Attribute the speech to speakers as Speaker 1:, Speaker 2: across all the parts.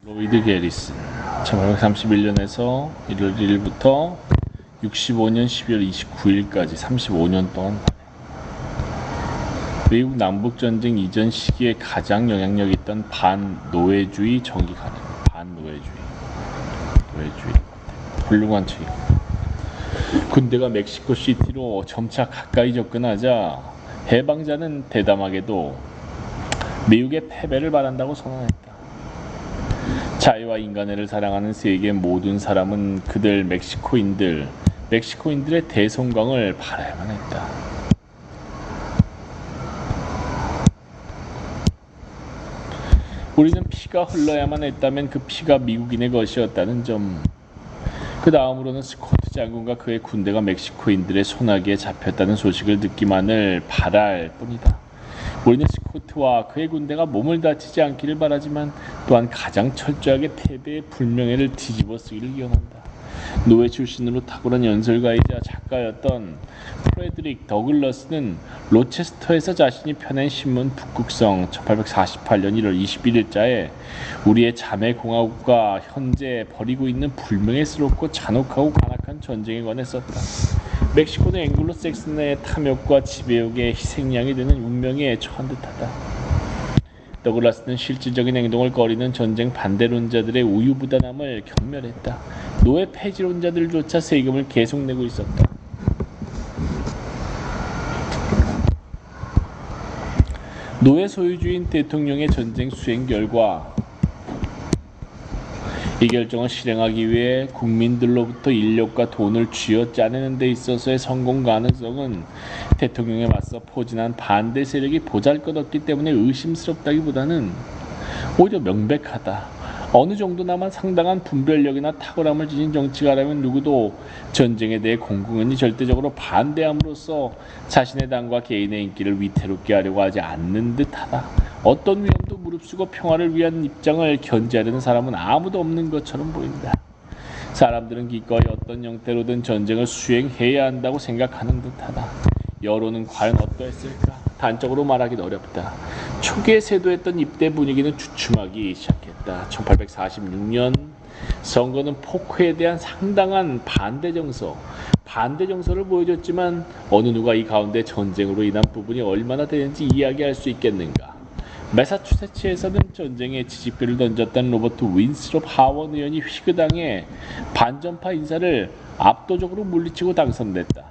Speaker 1: 로이드 게리슨 1831년에서 1월 1일부터 65년 12월 29일까지 35년 동안 미국 남북전쟁 이전 시기에 가장 영향력 있던 반노예주의 정기관입니다. 반노예주의 훌륭한 책입니다. 군대가 멕시코 시티로 점차 가까이 접근하자 해방자는 대담하게도 미국의 패배를 바란다고 선언했다. 자유와 인간애를 사랑하는 세계 모든 사람은 그들 멕시코인들의 대성광을 바라야만 했다. 우리는 피가 흘러야만 했다면 그 피가 미국인의 것이었다는 점. 그 다음으로는 스코트 장군과 그의 군대가 멕시코인들의 손아귀에 잡혔다는 소식을 듣기만을 바랄 뿐이다. 우리는 스코트와 그의 군대가 몸을 다치지 않기를 바라지만 또한 가장 철저하게 패배의 불명예를 뒤집어 쓰기를 기원한다. 노예 출신으로 탁월한 연설가이자 작가였던 프레드릭 더글러스는 로체스터에서 자신이 펴낸 신문 북극성 1848년 1월 21일자에 우리의 자매 공화국과 현재 벌이고 있는 불명예스럽고 잔혹하고 간악한 전쟁에 관해 썼다. 멕시코는 앵글로색슨의 탐욕과 지배욕의 희생양이 되는 운명에 처한 듯하다. 더글라스는 실질적인 행동을 거리는 전쟁 반대론자들의 우유부단함을 경멸했다. 노예 폐지론자들조차 세금을 계속 내고 있었다. 노예 소유주인 대통령의 전쟁 수행 결과 이 결정을 실행하기 위해 국민들로부터 인력과 돈을 쥐어짜내는 데 있어서의 성공 가능성은 대통령에 맞서 포진한 반대 세력이 보잘것없기 때문에 의심스럽다기보다는 오히려 명백하다. 어느 정도나마 상당한 분별력이나 탁월함을 지닌 정치가라면 누구도 전쟁에 대해 공공연히 절대적으로 반대함으로써 자신의 당과 개인의 인기를 위태롭게 하려고 하지 않는 듯하다. 어떤 위험도 무릅쓰고 평화를 위한 입장을 견지하려는 사람은 아무도 없는 것처럼 보인다. 사람들은 기꺼이 어떤 형태로든 전쟁을 수행해야 한다고 생각하는 듯하다. 여론은 과연 어떠했을까? 단적으로 말하기는 어렵다. 초기에 세도했던 입대 분위기는 주춤하기 시작했다. 1846년 선거는 포크에 대한 상당한 반대 정서를 보여줬지만 어느 누가 이 가운데 전쟁으로 인한 부분이 얼마나 되는지 이야기할 수 있겠는가. 매사추세츠에서는 전쟁에 지지표를 던졌던 로버트 윈스롭 하원 의원이 휘그당의 반전파 인사를 압도적으로 물리치고 당선됐다.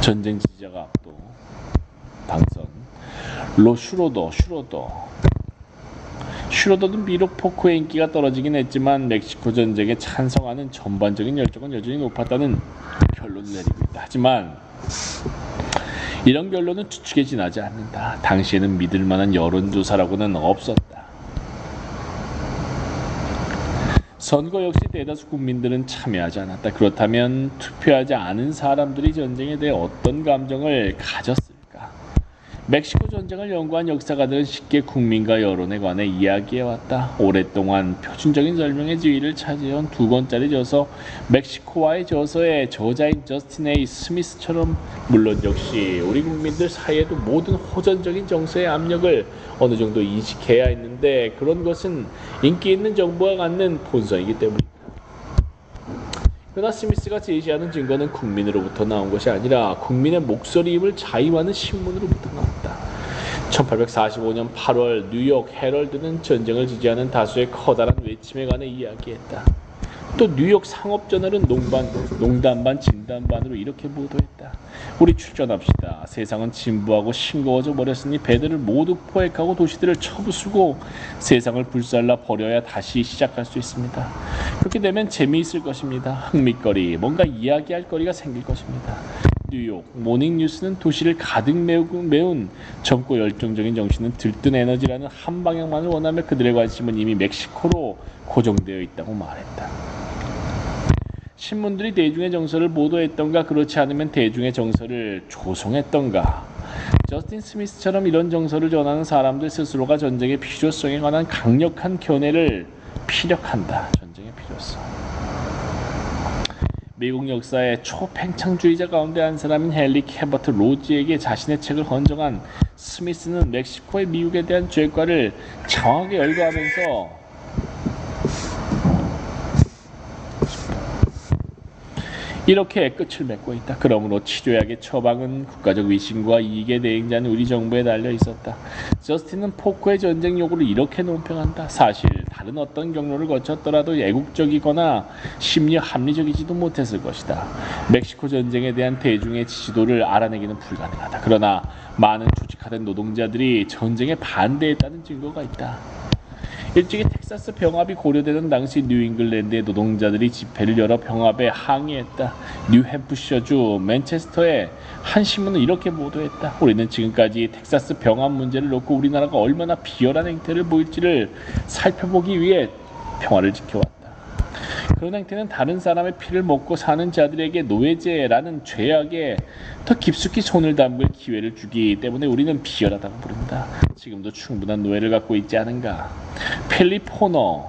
Speaker 1: 전쟁 지지자가 압도 당선. 슈로더는 비록 포크의 인기가 떨어지긴 했지만 멕시코 전쟁에 찬성하는 전반적인 열정은 여전히 높았다는 결론을 내리고 있다. 하지만 이런 결론은 추측에 지나지 않는다. 당시에는 믿을 만한 여론조사라고는 없었다. 선거 역시 대다수 국민들은 참여하지 않았다. 그렇다면 투표하지 않은 사람들이 전쟁에 대해 어떤 감정을 가졌을까? 멕시코 전쟁을 연구한 역사가들은 쉽게 국민과 여론에 관해 이야기해왔다. 오랫동안 표준적인 설명의 지위를 차지해온 2권짜리 저서 멕시코와의 저서의 저자인 저스틴 A. 스미스처럼 물론 역시 우리 국민들 사이에도 모든 호전적인 정서의 압력을 어느 정도 인식해야 했는데 그런 것은 인기 있는 정부가 갖는 본성이기 때문이다. 그러나 스미스가 제시하는 증거는 국민으로부터 나온 것이 아니라 국민의 목소리임을 자임하는 신문으로부터 나왔다. 1845년 8월 뉴욕 헤럴드는 전쟁을 지지하는 다수의 커다란 외침에 관해 이야기했다. 또 뉴욕 상업저널은 농담 반 진담 반으로 이렇게 보도했다. 우리 출전합시다. 세상은 진부하고 싱거워져 버렸으니 배들을 모두 포획하고 도시들을 쳐부수고 세상을 불살라 버려야 다시 시작할 수 있습니다. 그렇게 되면 재미있을 것입니다. 흥미거리, 뭔가 이야기할 거리가 생길 것입니다. 뉴욕 모닝뉴스는 도시를 가득 메운 젊고 열정적인 정신은 들뜬 에너지라는 한 방향만을 원하며 그들의 관심은 이미 멕시코로 고정되어 있다고 말했다. 신문들이 대중의 정서를 보도했던가 그렇지 않으면 대중의 정서를 조성했던가. 저스틴 스미스처럼 이런 정서를 전하는 사람들 스스로가 전쟁의 필요성에 관한 강력한 견해를 피력한다. 전쟁의 필요성. 미국 역사의 초팽창주의자 가운데 한 사람인 헨리 캐버트 로즈에게 자신의 책을 헌정한 스미스는 멕시코의 미국에 대한 죄과를 정확하게 열거하면서 이렇게 끝을 맺고 있다. 그러므로 치료약의 처방은 국가적 위신과 이익의 대행자는 우리 정부에 달려 있었다. 저스틴은 포코의 전쟁 요구를 이렇게 논평한다. 사실 다른 어떤 경로를 거쳤더라도 애국적이거나 심리적 합리적이지도 못했을 것이다. 멕시코 전쟁에 대한 대중의 지지도를 알아내기는 불가능하다. 그러나 많은 조직화된 노동자들이 전쟁에 반대했다는 증거가 있다. 일찍이 텍사스 병합이 고려되던 당시 뉴잉글랜드의 노동자들이 집회를 열어 병합에 항의했다. 뉴햄프셔주 맨체스터의 한 신문은 이렇게 보도했다. 우리는 지금까지 텍사스 병합 문제를 놓고 우리나라가 얼마나 비열한 행태를 보일지를 살펴보기 위해 평화를 지켜왔다. 그런 행태는 다른 사람의 피를 먹고 사는 자들에게 노예제라는 죄악에 더 깊숙이 손을 담글 기회를 주기 때문에 우리는 비열하다고 부른다. 지금도 충분한 노예를 갖고 있지 않은가? 필리포노의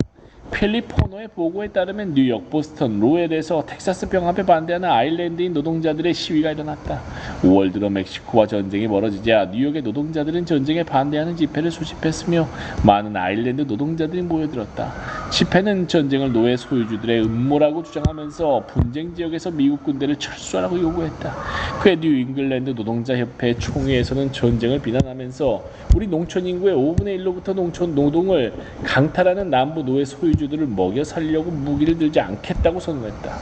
Speaker 1: 보고에 따르면 뉴욕, 보스턴, 로엘에서 텍사스 병합에 반대하는 아일랜드인 노동자들의 시위가 일어났다. 5월 들어 멕시코와 전쟁이 벌어지자 뉴욕의 노동자들은 전쟁에 반대하는 집회를 소집했으며 많은 아일랜드 노동자들이 모여들었다. 집회는 전쟁을 노예 소유주들의 음모라고 주장하면서 분쟁 지역에서 미국 군대를 철수하라고 요구했다. 그의 뉴잉글랜드 노동자협회 총회에서는 전쟁을 비난하면서 우리 농촌 인구의 5분의 1로부터 농촌 노동을 강탈하는 남부 노예 소유주들을 먹여 살리려고 무기를 들지 않겠다고 선언했다.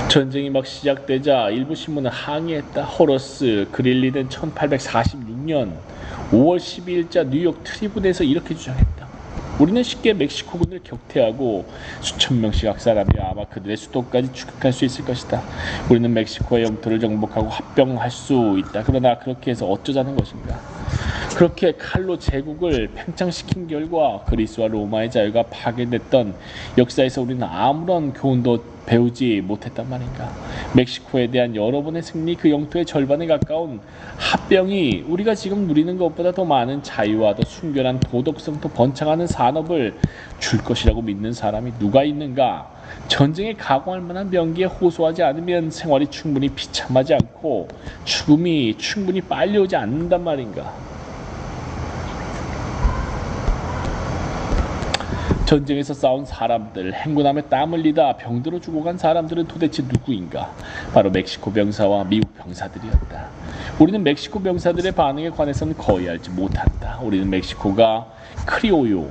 Speaker 1: 전쟁이 막 시작되자 일부 신문은 항의했다. 호러스 그릴리는 1846년 5월 12일자 뉴욕 트리뷴에서 이렇게 주장했다. 우리는 쉽게 멕시코군을 격퇴하고 수천 명씩 학살하며 아마 그들의 수도까지 추격할 수 있을 것이다. 우리는 멕시코의 영토를 정복하고 합병할 수 있다. 그러나 그렇게 해서 어쩌자는 것인가? 그렇게 칼로 제국을 팽창시킨 결과 그리스와 로마의 자유가 파괴됐던 역사에서 우리는 아무런 교훈도 배우지 못했단 말인가? 멕시코에 대한 여러 번의 승리, 그 영토의 절반에 가까운 합병이 우리가 지금 누리는 것보다 더 많은 자유와 더 순결한 도덕성, 더 번창하는 산업을 줄 것이라고 믿는 사람이 누가 있는가? 전쟁에 각오할 만한 명기에 호소하지 않으면 생활이 충분히 비참하지 않고 죽음이 충분히 빨리 오지 않는단 말인가? 전쟁에서 싸운 사람들, 행군함에 땀 흘리다 병들어 죽어간 사람들은 도대체 누구인가? 바로 멕시코 병사와 미국 병사들이었다. 우리는 멕시코 병사들의 반응에 관해서는 거의 알지 못한다. 우리는 멕시코가 크리오요,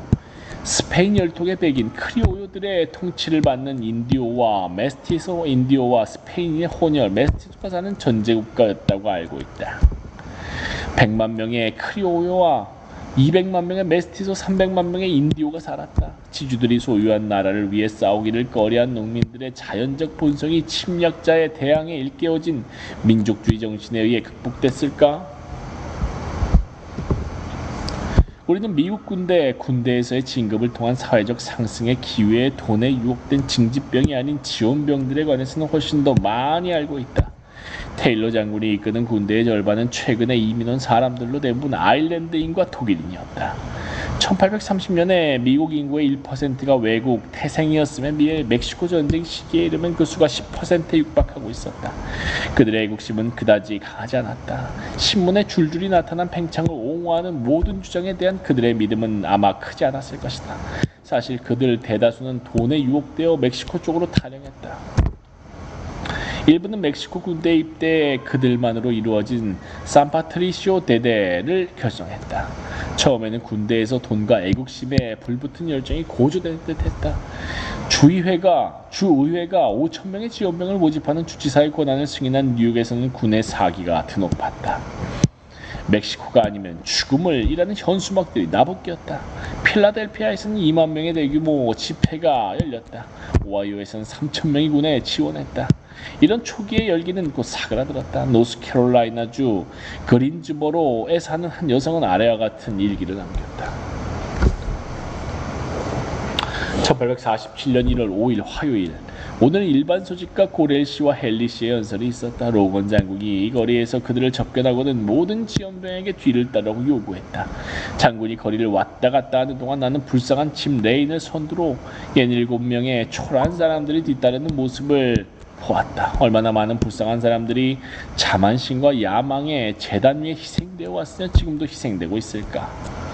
Speaker 1: 스페인 열통의 백인 크리오요들의 통치를 받는 인디오와 메스티소 인디오와 스페인의 혼혈 메스티소가 사는 전제국가였다고 알고 있다. 100만 명의 크리오요와 200만 명의 메스티소, 300만 명의 인디오가 살았다. 지주들이 소유한 나라를 위해 싸우기를 꺼려한 농민들의 자연적 본성이 침략자의 대항에 일깨워진 민족주의 정신에 의해 극복됐을까? 우리는 미국 군대에서의 진급을 통한 사회적 상승의 기회에 돈에 유혹된 징집병이 아닌 지원병들에 관해서는 훨씬 더 많이 알고 있다. 테일러 장군이 이끄는 군대의 절반은 최근에 이민 온 사람들로 대부분 아일랜드인과 독일인이었다. 1830년에 미국 인구의 1%가 외국 태생이었음에 비해 멕시코 전쟁 시기에 이르면 그 수가 10%에 육박하고 있었다. 그들의 애국심은 그다지 강하지 않았다. 신문에 줄줄이 나타난 팽창을 옹호하는 모든 주장에 대한 그들의 믿음은 아마 크지 않았을 것이다. 사실 그들 대다수는 돈에 유혹되어 멕시코 쪽으로 탈영했다. 일부는 멕시코 군대 입대에 그들만으로 이루어진 산파트리시오 대대를 결성했다. 처음에는 군대에서 돈과 애국심에 불붙은 열정이 고조된 듯했다. 주의회가 5,000명의 지원병을 모집하는 주지사의 권한을 승인한 뉴욕에서는 군의 사기가 드높았다. 멕시코가 아니면 죽음을 이라는 현수막들이 나부꼈다. 필라델피아에서는 2만 명의 대규모 집회가 열렸다. 오하이오에서는 3,000명이 군에 지원했다. 이런 초기의 열기는 곧 사그라들었다. 노스캐롤라이나주 그린즈보로에 사는 한 여성은 아래와 같은 일기를 남겼다. 1847년 1월 5일 화요일, 오늘 일반 소집가 고렐 씨와 헨리 씨의 연설이 있었다. 로건 장군이 이 거리에서 그들을 접견하고는 모든 지원병에게 뒤를 따르라고 요구했다. 장군이 거리를 왔다 갔다 하는 동안 나는 불쌍한 집 레인을 선두로 67명의 초라한 사람들이 뒤따르는 모습을 보았다. 얼마나 많은 불쌍한 사람들이 자만심과 야망의 재단 위에 희생되어 왔으며 지금도 희생되고 있을까.